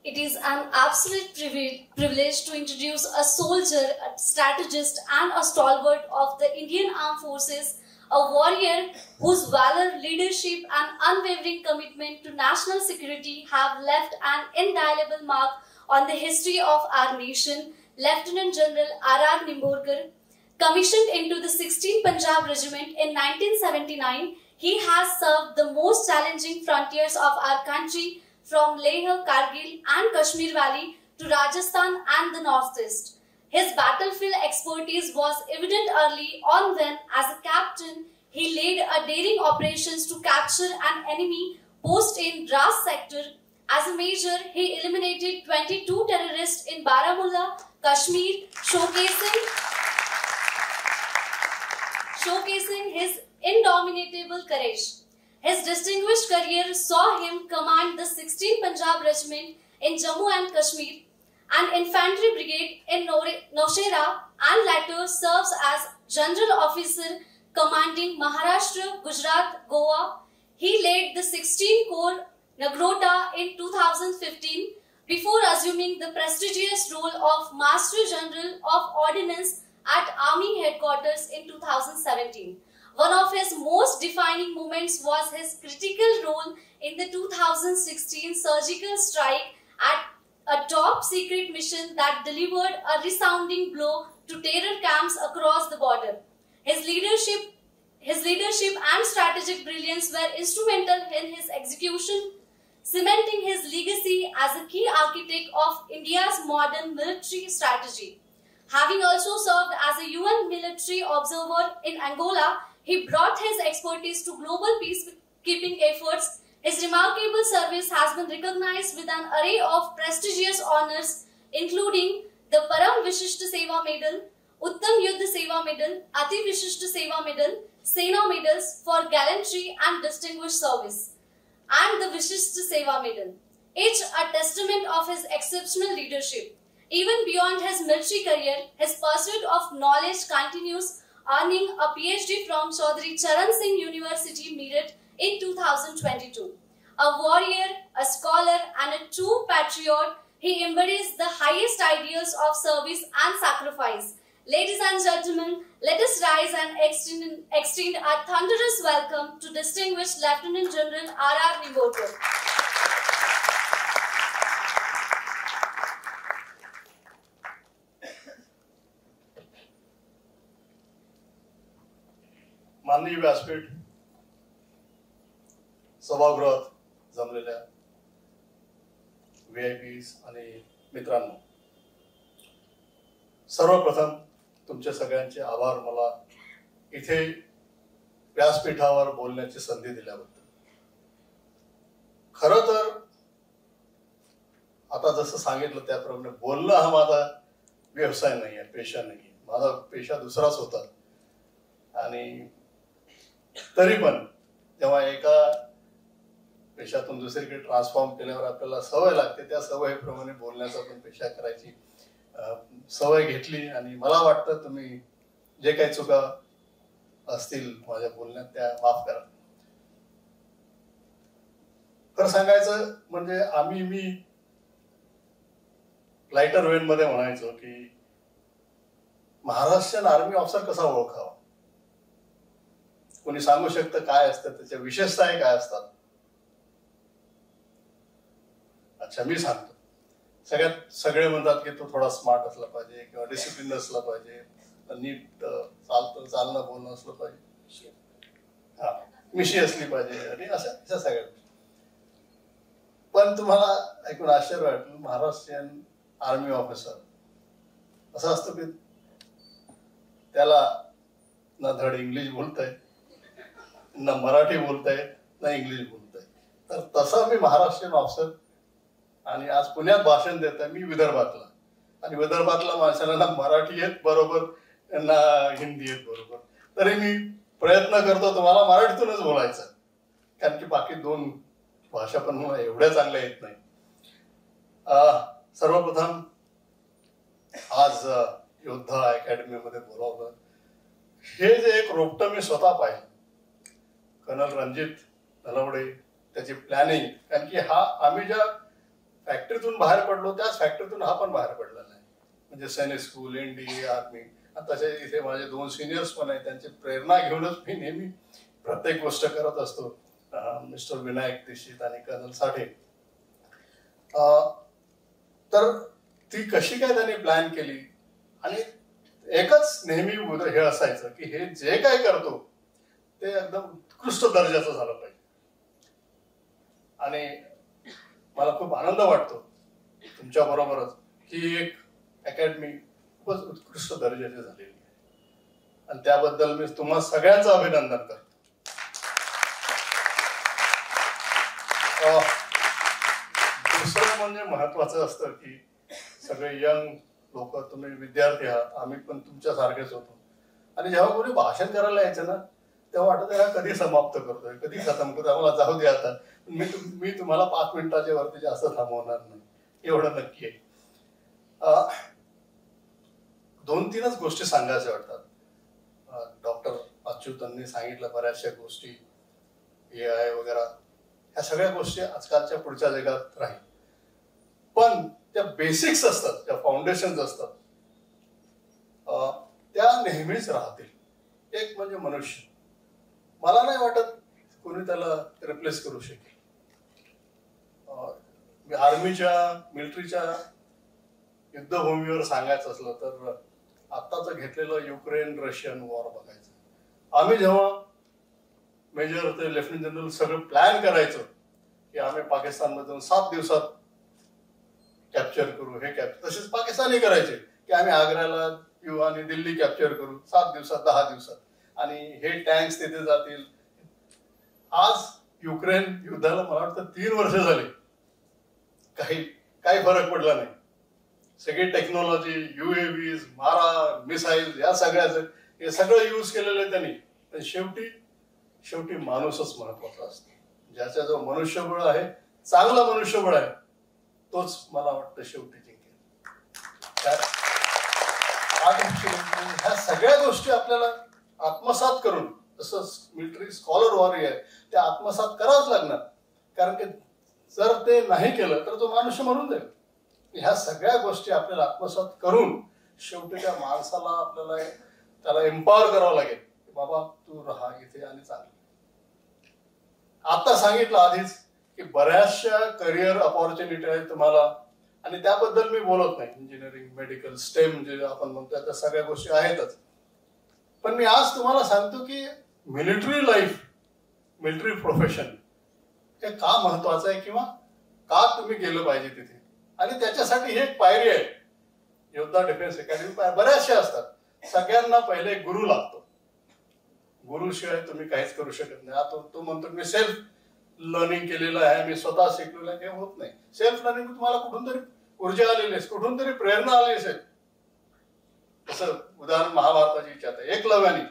It is an absolute privilege to introduce a soldier, a strategist, and a stalwart of the Indian Armed Forces, a warrior whose valor, leadership, and unwavering commitment to national security have left an indelible mark on the history of our nation. Lieutenant General R.R. Nimborkar, commissioned into the 16th Punjab Regiment in 1979, he has served the most challenging frontiers of our country, from Leh, Kargil, and Kashmir Valley to Rajasthan and the Northeast. His battlefield expertise was evident early on when, as a captain, he led a daring operations to capture an enemy post in Dras sector. As a major, he eliminated 22 terrorists in Baramulla, Kashmir, showcasing his indomitable courage. His distinguished career saw him command the 16th Punjab Regiment in Jammu and Kashmir, an infantry brigade in Nowshera, and later serves as General Officer commanding Maharashtra, Gujarat, Goa. He led the 16th Corps Nagrota in 2015 before assuming the prestigious role of Master General of Ordnance at Army Headquarters in 2017. One of his most defining moments was his critical role in the 2016 surgical strike at a top-secret mission that delivered a resounding blow to terror camps across the border. His leadership and strategic brilliance were instrumental in his execution, cementing his legacy as a key architect of India's modern military strategy. Having also served as a UN military observer in Angola, he brought his expertise to global peacekeeping efforts. His remarkable service has been recognized with an array of prestigious honors, including the Param Vishishta Seva Medal, Uttam Yuddha Seva Medal, Ati Vishishta Seva Medal, Sena Medals for gallantry and distinguished service, and the Vishishta Seva Medal, each a testament of his exceptional leadership. Even beyond his military career, his pursuit of knowledge continues, earning a PhD from Chaudhry Charan Singh University, Meerut in 2022. A warrior, a scholar, and a true patriot, he embodies the highest ideals of service and sacrifice. Ladies and gentlemen, let us rise and extend our thunderous welcome to distinguished Lieutenant General R.R. Nimborkar. माननीय व्यासपीठ, सभागृहात जमलेल्या VIPs आणि मित्रांनो, सर्वप्रथम तुमच्या सगळ्यांचे आभार मला इथे व्यासपीठावर बोलण्याची संधी दिल्याबद्दल. खरं तर आता जसं सांगितलं त्याप्रमाणे बोलणं हा माझा व्यवसाय नाही आहे, पेशा नाही आहे. माझा पेशा दुसराच होता. आणि तरी पण जेव्हा एका पेशातून दुसरीकडे ट्रान्सफॉर्म केल्यावर आपल्याला सवय लागते, त्या सवयीप्रमाणे बोलण्याचा पण पेशा करायची सवय घेतली. आणि मला वाटतं तुम्ही जे काही चुका असतील माझ्या बोलण्यात त्या माफ करा. खरं सांगायचं म्हणजे मी लाइटर वेन मध्ये म्हणायचो की महाराष्ट्रीयन आर्मी ऑफिसर कसा ओळखावा. कोणी सांगू शकतं काय असतं, त्याच्या विशेषताही काय असतात. अच्छा, मी सांगतो. सगळे म्हणतात की तो थोडा स्मार्ट असला पाहिजे किंवा डिसिप्लिन असला पाहिजे, नीट चालणं बोलणं असलं पाहिजे, मिशी असली पाहिजे आणि अशा सगळ्या. पण तुम्हाला ऐकून आश्चर्य वाटलं, महाराष्ट्रीयन आर्मी ऑफिसर असं असतं की त्याला ना धड इंग्लिश बोलताय, ना मराठी बोलताय, ना इंग्लिश बोलताय. तर तसा मी महाराष्ट्रीयन ऑफिसर आणि आज पुण्यात भाषण देत आहे. मी विदर्भातला, आणि विदर्भातला माणसाला ना मराठी येत बरोबर ना हिंदी येत बरोबर, तरी मी प्रयत्न करतो तुम्हाला मराठीतूनच बोलायचं, कारण की बाकी दोन भाषा पण मला एवढ्या चांगल्या येत नाही. सर्वप्रथम आज योद्धा अकॅडमीमध्ये बोलावलं, हे जे एक रोपटं मी स्वतः पाहिलं, कर्नल रणजित नलवडे त्याची प्लॅनिंग, कारण की हा आम्ही ज्या फॅक्टरीतून बाहेर पडलो, त्याच फॅक्टरीतून हा पण बाहेर पडला नाही. म्हणजे सैनिक स्कूल, NDA, आर्मी, तसे इथे माझे 2 सिनियर्स पण आहेत. त्यांची प्रेरणा घेऊनच मी नेहमी प्रत्येक गोष्ट करत असतो. मिस्टर विनायक दीक्षित आणि कर्नल साठे. तर ती कशी काय त्यांनी प्लॅन केली, आणि एकच नेहमी हे असायचं की हे जे काय करतो ते एकदम उत्कृष्ट दर्जाचं झालं पाहिजे. आणि मला खूप आनंद वाटतो तुमच्या बरोबरच की एक अकॅडमी खूपच उत्कृष्ट दर्जाची झालेली आहे, आणि त्याबद्दल मी तुम्हा सगळ्यांचं अभिनंदन करतो. दुसरं म्हणजे महत्वाचं असतं की सगळे यंग लोक, तुम्ही विद्यार्थी आहात, आम्ही पण तुमच्या सारखेच होतो, आणि जेव्हा कोणी भाषण करायला यायचं ना तेव्हा वाटत हा कधी समाप्त करतोय, कधी खतम करतोय, आम्हाला जाऊ दे आता. मी तुम्हाला 5 मिनिटाच्या वरती जास्त थांबवणार नाही, एवढं नक्की आहे. 2-3च गोष्टी सांगायच्या वाटतात. डॉक्टर अच्युतांनी सांगितलं बऱ्याचशा गोष्टी, AI वगैरे, ह्या सगळ्या गोष्टी आजकालच्या पुढच्या जगात राहील, पण त्या बेसिक्स असतात, त्या फाउंडेशन्स असतात, त्या नेहमीच राहतील. एक म्हणजे मनुष्य, मला नाही वाटत कोणी त्याला रिप्लेस करू शकेल. आर्मीच्या, मिलिटरीच्या युद्धभूमीवर सांगायचं असलं तर आत्ताच घेतलेलं युक्रेन रशियन वॉर बघायचं. आम्ही जेव्हा मेजर ते लेफ्टनंट जनरल सगळं प्लॅन करायचो की आम्ही पाकिस्तानमध्ये जाऊन 7 दिवसात कॅप्चर करू, हे कॅप्चर, तसेच पाकिस्तानी करायचे की आम्ही आग्र्याला येऊ आणि दिल्ली कॅप्चर करू 7 दिवसात, 10 दिवसात, आणि हे टँक्स तिथे जातील. आज युक्रेन युद्धाला मला वाटतं 3 वर्ष झाली, काही फरक पडला नाही. सगळी टेक्नॉलॉजी, UAVs, मारा, मिसाईल, या सगळ्याचं हे सगळं यूज केलेलं आहे त्यांनी. पण शेवटी माणूसच महत्वाचा असतो. ज्याचा जो मनुष्यबळ आहे, चांगलं मनुष्यबळ आहे, तोच मला वाटतं शेवटी जिंकेल. ह्या सगळ्या गोष्टी आपल्याला आत्मसात करून, जसं मिलिटरी स्कॉलर वॉरियर आहे, ते आत्मसात करावंच लागणार, कारण की जर ते नाही केलं तर तो मनुष्य मरून जाईल. ह्या सगळ्या गोष्टी आपल्याला आत्मसात करून शेवटी त्या माणसाला आपल्याला त्याला एम्पॉवर करावं लागेल की बाबा तू राहा इथे आणि चांगलं. आता सांगितलं आधीच की बऱ्याचशा करिअर अपॉर्च्युनिटी आहेत तुम्हाला, आणि त्याबद्दल मी बोलत नाही. इंजिनिअरिंग, मेडिकल, STEM जे आपण म्हणतो त्या सगळ्या गोष्टी आहेतच, पण मी आज तुम्हाला सांगतो की मिलिटरी लाईफ, मिलिटरी प्रोफेशन हे का महत्वाचं आहे, किंवा का तुम्ही गेलं पाहिजे तिथे, आणि त्याच्यासाठी हे एक पायरी आहे. योद्धा डिफेन्स अकॅडमी बऱ्याचशा असतात. सगळ्यांना पहिले गुरु लागतो. गुरुशिवाय तुम्ही काहीच करू शकत नाही. आता तो म्हणतो मी सेल्फ लर्निंग केलेलं आहे, मी स्वतः शिकलेलं आहे, हे होत नाही. सेल्फ लर्निंग तुम्हाला कुठून तरी ऊर्जा आलेली असेल, कुठून तरी प्रेरणा आली असेल. तसं उदाहरण महाभारताची इच्छा आहे. एकलव्याने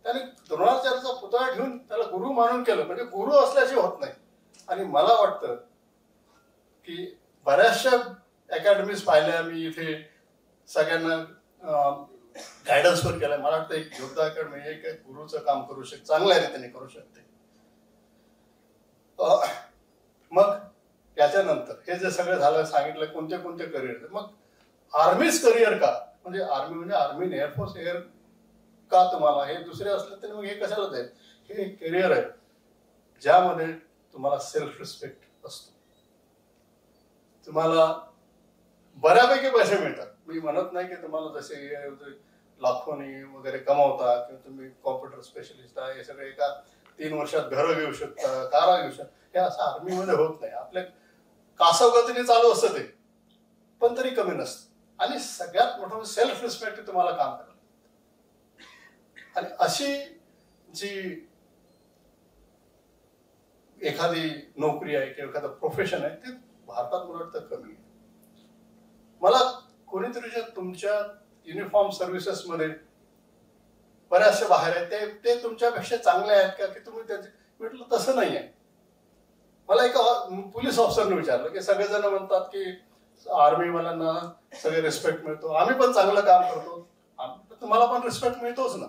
त्याने द्रोणाचार्याचा पुतळा ठेवून त्याला गुरु मानून केलं, म्हणजे गुरु असल्याचे होत नाही. आणि मला वाटतं की बऱ्याचशा अकॅडमीज पाहिल्या मी इथे, सगळ्यांना गायडन्स वर केलाय. मला वाटतं एक योद्धा अकॅडमी एक गुरुचं काम करू शकते, चांगल्या रीतीने करू शकते. मग याच्यानंतर हे जे सगळं झालं, सांगितलं कोणते कोणते करिअर, मग आर्मीच करिअर का, म्हणजे आर्मी, एअरफोर्स, एअर का तुम्हाला, हे दुसरे असले तरी मग हे कशाला जाईल. हे एक करिअर आहे ज्यामध्ये तुम्हाला सेल्फ रिस्पेक्ट असतो. तुम्हाला बऱ्यापैकी पैसे मिळतात. मी म्हणत नाही की तुम्हाला जसे लाखोनी वगैरे कमावता किंवा तुम्ही कॉम्प्युटर स्पेशलिस्ट आहे, हे सगळे एका 3 वर्षात घरं घेऊ शकता, कारा घेऊ शकता, हे असं आर्मीमध्ये होत नाही. आपल्या कासवगतीने चालू असतं ते, पण तरी कमी नसतं. आणि सगळ्यात मोठं सेल्फ रिस्पेक्ट तुम्हाला काम करायला. आणि अशी जी एखादी नोकरी आहे किंवा एखादं प्रोफेशन आहे ते भारतात मला वाटतं कमी आहे. मला कोणीतरी तुमच्या युनिफॉर्म सर्व्हिसेस मध्ये बऱ्याचशा बाहेर आहेत, ते तुमच्यापेक्षा चांगले आहेत का, की तुम्ही त्याचे, म्हटलं तसं नाही आहे. मला एका पोलीस ऑफिसरने विचारलं की सगळेजण म्हणतात की आर्मीवाल्यांना सगळे रिस्पेक्ट मिळतो, आम्ही पण चांगलं काम करतो, तुम्हाला पण रिस्पेक्ट मिळतोच ना.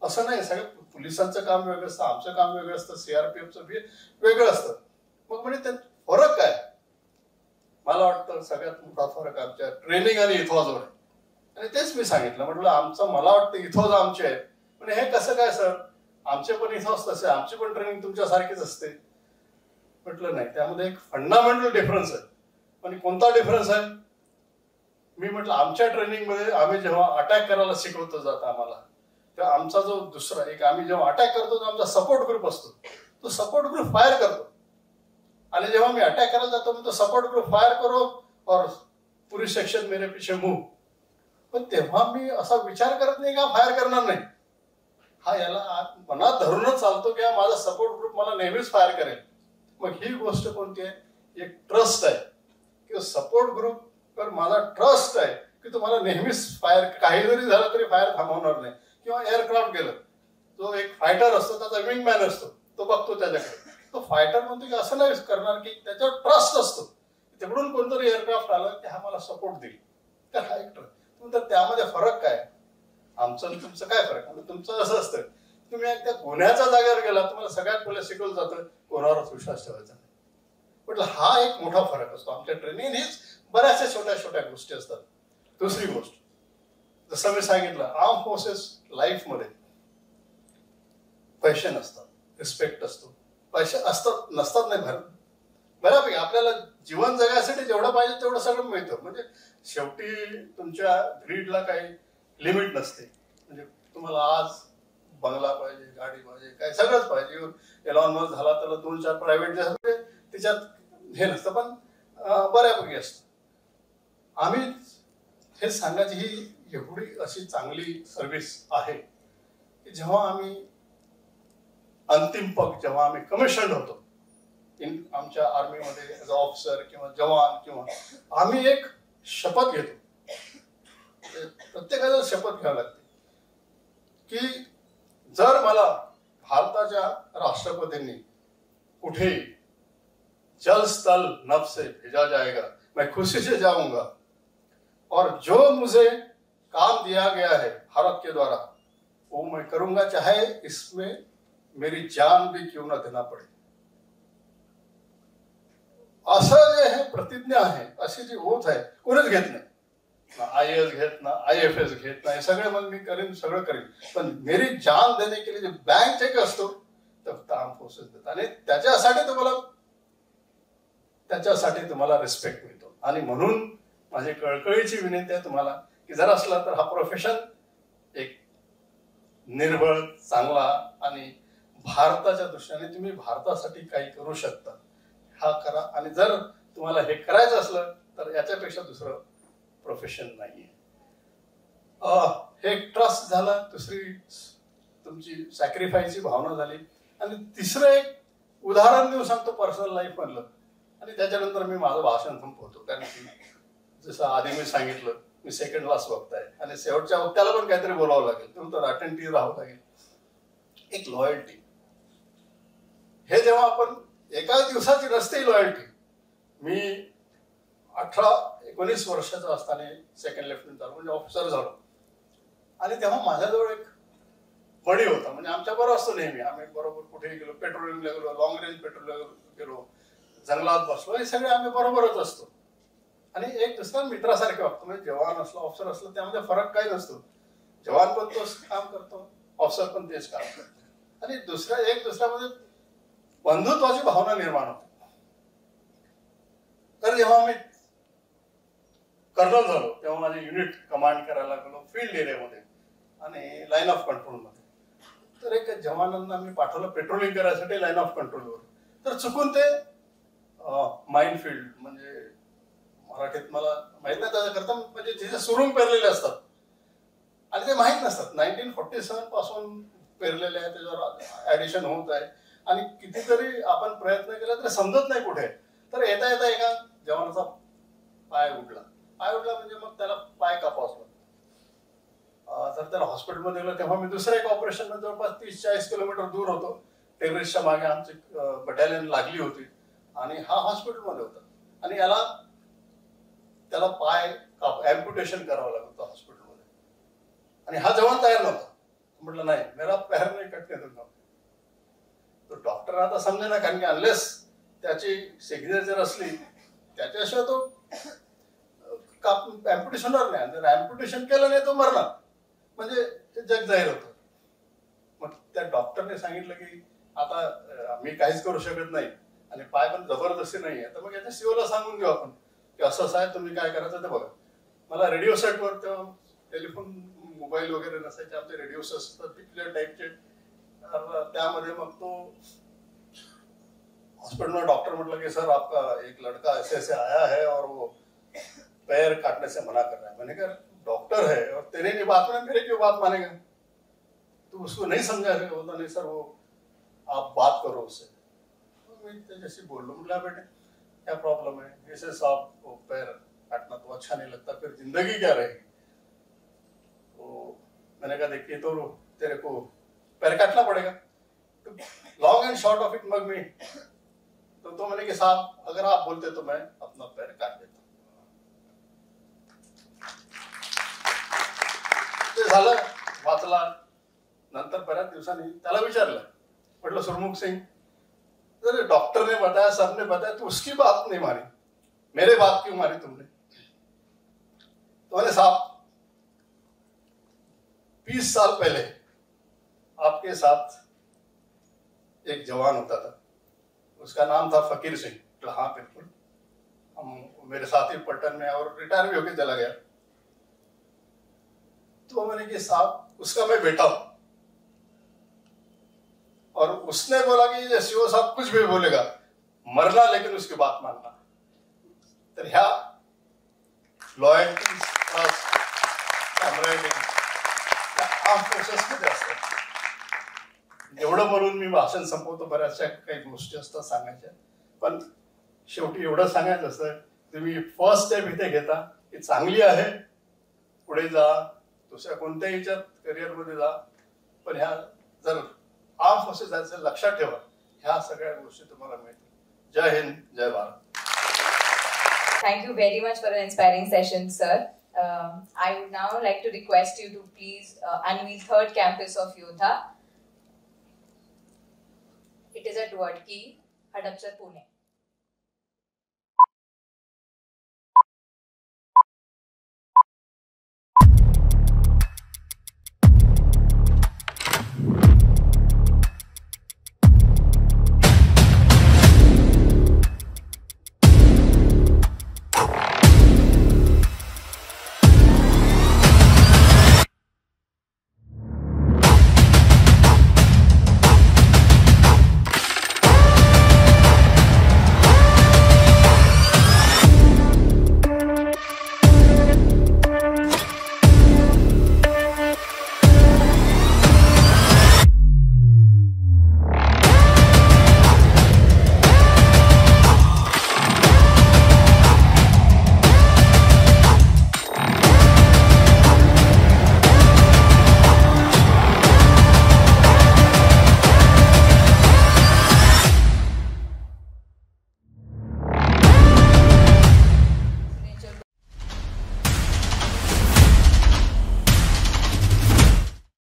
असं नाही, सगळं पोलिसांचं काम वेगळं असतं, आमचं काम वेगळं असतं, CRPFचं वेगळं असतं. मग म्हणजे त्यात फरक काय. मला वाटतं सगळ्यात मोठा फरक आमच्या ट्रेनिंग आणि इथॉजवर आहे. आणि तेच मी सांगितलं, म्हटलं आमचं मला वाटतं इथॉज आमचे आहे, पण हे कसं काय सर, आमचे पण इथॉज तसे, आमची पण ट्रेनिंग तुमच्यासारखीच असते. म्हटलं नाही, त्यामध्ये एक फंडामेंटल डिफरन्स आहे. पण कोणता डिफरन्स आहे? मी म्हटलं आमच्या ट्रेनिंगमध्ये आम्ही जेव्हा अटॅक करायला शिकवतो जातं आम्हाला, तेव्हा आमचा जो दुसरा एक, आम्ही जेव्हा अटॅक करतो तर आमचा सपोर्ट ग्रुप असतो, तो सपोर्ट ग्रुप फायर करतो. आणि जेव्हा मी अटॅक करायला जातो तो सपोर्ट ग्रुप फायर करो और पूरी सेक्शन मेरे पीछे मूव. पण तेव्हा मी असा विचार करत नाही का फायर करणार नाही, हा याला मनात धरूनच चालतो की माझा सपोर्ट ग्रुप मला नेहमीच फायर करेल. मग ही गोष्ट कोणती आहे? एक ट्रस्ट आहे की सपोर्ट ग्रुप वर माझा ट्रस्ट आहे की तुम्हाला नेहमीच फायर, काही जरी झालं तरी फायर थांबवणार नाही. किंवा एअरक्राफ्ट गेलं, जो एक फायटर असतो त्याचा विंगमॅन असतो, तो बघतो त्याच्याकडे, तो फायटर म्हणतो की असं नाही करणार, की त्याच्यावर ट्रस्ट असतो. तिकडून कोणतरी एअरक्राफ्ट आलं की हा मला सपोर्ट देईल, तर हा एक ट्रस्ट. तर त्यामध्ये फरक काय? आमचं आणि तुमचं काय फरक? म्हणजे तुमचं असं असतं, तुम्ही त्या गुन्ह्याच्या जागेवर गेला, तुम्हाला सगळ्यात पहिले शिकवलं जातं कोणावरच विश्वास ठेवायचा नाही. म्हटलं हा एक मोठा फरक असतो. आमच्या ट्रेनिंग हेच बऱ्याचशा छोट्या छोट्या गोष्टी असतात. दुसरी गोष्ट, जसं मी सांगितलं, आर्म फोर्सेस लाईफमध्ये पैसे नसतात, रिस्पेक्ट असतो. पैसे असतात नसतात नाही, बऱ्यापैकी आपल्याला जीवन जगायसाठी जेवढं पाहिजे तेवढं सगळं मिळतं. म्हणजे शेवटी तुमच्या ग्रीडला काही लिमिट नसते. म्हणजे तुम्हाला आज बंगला पाहिजे, गाडी पाहिजे, काय सगळंच पाहिजे. एलॉन मस्क झाला त्याला 2-4 प्रायव्हेट त्याच्यात हे नसतं, पण बऱ्यापैकी असतं. आम्ही हे सांगायची ही एवढी अशी चांगली सर्व्हिस आहे की जेव्हा आम्ही अंतिम पग, जेव्हा आम्ही कमिशन होतो आमच्या आर्मीमध्ये एज अ ऑफिसर किंवा जवान, किंवा आम्ही एक शपथ घेतो, प्रत्येकाला शपथ घ्यावी लागते की जर मला भारताच्या राष्ट्रपतींनी कुठे जल स्थल नभ से भेजा जाएगा, मैं खुशी से जाऊंगा और जो मुझे काम दिया गया है भारत के द्वारा वो मैं करूंगा, चाहे इसमें मेरी जान भी क्यों ना देना पडे. असं जे आहे प्रतिज्ञा आहे, अशी जी ओथ आहे, कोणीच घेत नाही. ना IAS घेत, ना IFS घेत नाही. सगळे मग मी करीन, सगळं करीन, पण मेरी जान देने के लिए जो बँक चेक असतो तर आर्म फोर्सेस देतात. आणि त्याच्यासाठी तुम्हाला रिस्पेक्ट मिळतो. आणि म्हणून माझी कळकळीची विनंती आहे तुम्हाला की जर असला तर हा प्रोफेशन एक निर्भळ, चांगला आणि भारताच्या दृष्टीने तुम्ही भारतासाठी काही करू शकता, हा करा. आणि जर तुम्हाला हे करायचं असलं तर याच्यापेक्षा दुसरं प्रोफेशन नाहीये. हे ट्रस्ट झाला, दुसरी तुमची सॅक्रिफाईसची भावना झाली, आणि तिसरं एक उदाहरण देऊन सांगतो पर्सनल लाईफ मधलं, आणि त्याच्यानंतर मी माझं भाषण संपवतो. कारण की जसं आधी मी सांगितलं, मी सेकंड क्लास बघताय आणि शेवटच्या वक्त्याला पण काहीतरी बोलावं लागेल, तर अटेंटिव्ह राहावं लागेल. एक लॉयल्टी, हे जेव्हा आपण एका दिवसाची नसते लॉयल्टी. मी 18-19 वर्षाचा असताना सेकंड लेफ्टनंट झालो, म्हणजे ऑफिसर झालो. आणि तेव्हा माझ्याजवळ एक बडी होता, म्हणजे आमच्या बरोबर असतो नेहमी. आम्ही बरोबर कुठेही गेलो, पेट्रोलिंगला गेलो, लॉंग रेंज पेट्रोलिंगला गेलो, जंगलात बसलो, हे सगळे आम्ही बरोबरच असतो. आणि एक दुसऱ्या मित्रासारखे वागतो. म्हणजे जवान असलो, ऑफिसर असलो, त्यामध्ये फरक काही नसतो. जवान पण तोच काम करतो, ऑफिसर पण तेच काम करतो. आणि एक दुसऱ्यामध्ये बंधुत्वाची भावना निर्माण होते. तर जेव्हा मी कर्नल झालो तेव्हा माझे युनिट कमांड करायला गेलो फील्ड एरियामध्ये आणि लाईन ऑफ कंट्रोलमध्ये. तर एक जवानांना मी पाठवलं पेट्रोलिंग करायसाठी लाईन ऑफ कंट्रोलवर. तर चुकून ते माइन फील्ड, म्हणजे मराठीत मला माहित नाही त्याच्याकरता, म्हणजे तिथे सुरुंग पेरलेले असतात आणि ते माहीत नसतात. 1947 पासून पेरलेले आहे, त्याच्यावर ऍडिशन होत आहे आणि कितीतरी आपण प्रयत्न केला तरी समजत नाही कुठे. तर येता येता एका जवानाचा पाय उडला म्हणजे मग त्याला पाय कापावं लागला. तर त्याला हॉस्पिटलमध्ये गेलो. तेव्हा मी दुसऱ्या एक ऑपरेशन मध्ये जवळपास 30-40 किलोमीटर दूर होतो. टेररिस्टच्या मागे आमची बटालियन लागली होती आणि हा हॉस्पिटलमध्ये होता आणि त्याला पाय अॅम्प्युटेशन करावं लागत होतं हॉस्पिटलमध्ये. आणि हा जवान तयार नव्हता. म्हटलं नाही, मेरा पैर नाही कटने दूंगा. तो डॉक्टर आता समजे ना, कारण की अनलेस त्याची सिग्नेचर असली त्याच्याशिवाय तो अँप्युटेशन होणार नाही. जर अँप्युटेशन केलं नाही तो मरणार, म्हणजे ते जग जाहीर होतं. मग त्या डॉक्टरने सांगितलं की आता मी काहीच करू शकत नाही आणि पाय पण जबरदस्ती नाही आहे, तर मग याच्या सीओला सांगून घेऊ आपण की असं असं आहे, तुम्ही काय करायचं ते बघा. मला रेडिओ सेटवर तेव्हा टेलिफोन मोबाईल वगैरे नसायचे, आमचे रेडिओ सेट असतात पिक्चर टाईपचे. त्यामध्ये मग तो हॉस्पिटल में डॉक्टर मतलब कि सर आपका एक लड़का ऐसे ऐसे आया है और वो पैर काटने से मना कर रहा है. मैंने कहा डॉक्टर है और तेरे नहीं बात में मेरे क्यों बात मानेगा, तू उसको नहीं समझा रहे. बोलता नहीं सर वो आप बात करो उससे. तो मैं जैसे बोल लो, बोला बेटे क्या प्रॉब्लम है, ऐसे साहब वो पैर काटना तो अच्छा नहीं लगता, फिर जिंदगी क्या रहेगी. तो मैंने कहा देखिए तो तेरे को पैर काटना पड़ेगा. तो long end short of it मग मी तो मैंने कि साहब अगर आप बोलते तो मैं अपना पैर काट देता. ते झालं, वाचला. नंतर बऱ्याच दिवसांनी त्याला विचारलं, म्हटलं सुरमुख सिंह अरे डॉक्टर ने बताया, सब ने बताया, तू उसकी बात नहीं मानी, मेरे बात क्यों मानी तुमने. तो मैंने साहब 20 साल पहले आपके साथ एक जवान होता था, उसका नाम था फकीर सिंह. तो हाँ बिल्कुल, हम मेरे साथी पलटन में और रिटायर भी होके चला गया. तो मैंने कि साहब उसका मैं बेटा हूं. और उसने बोला कि सीओ साहब कुछ भी बोलेगा, मरना लेकिन उसकी बात मानना. तर ह्या लॉयल्टी फोर्सेस मध्ये असतात. एवढं बोलून मी भाषण संपवतो, बऱ्याचशा काही गोष्टी असतात सांगायच्या, पण शेवटी एवढं सांगायचं असतं, तुम्ही फर्स्ट स्टेप इथे घेता ही चांगली आहे, पुढे जा, दुसऱ्या कोणत्याही ह्याच्यात करिअरमध्ये जा, पण ह्या जर आर्म फोर्सेस जायचं लक्षात ठेवा, ह्या सगळ्या गोष्टी तुम्हाला मिळतील. जय हिंद, जय Bharat. Thank you very much for an inspiring session, sir. I would now like to request you to please unveil third campus of Yodha. It is at Wadki, Hadapsar, Pune.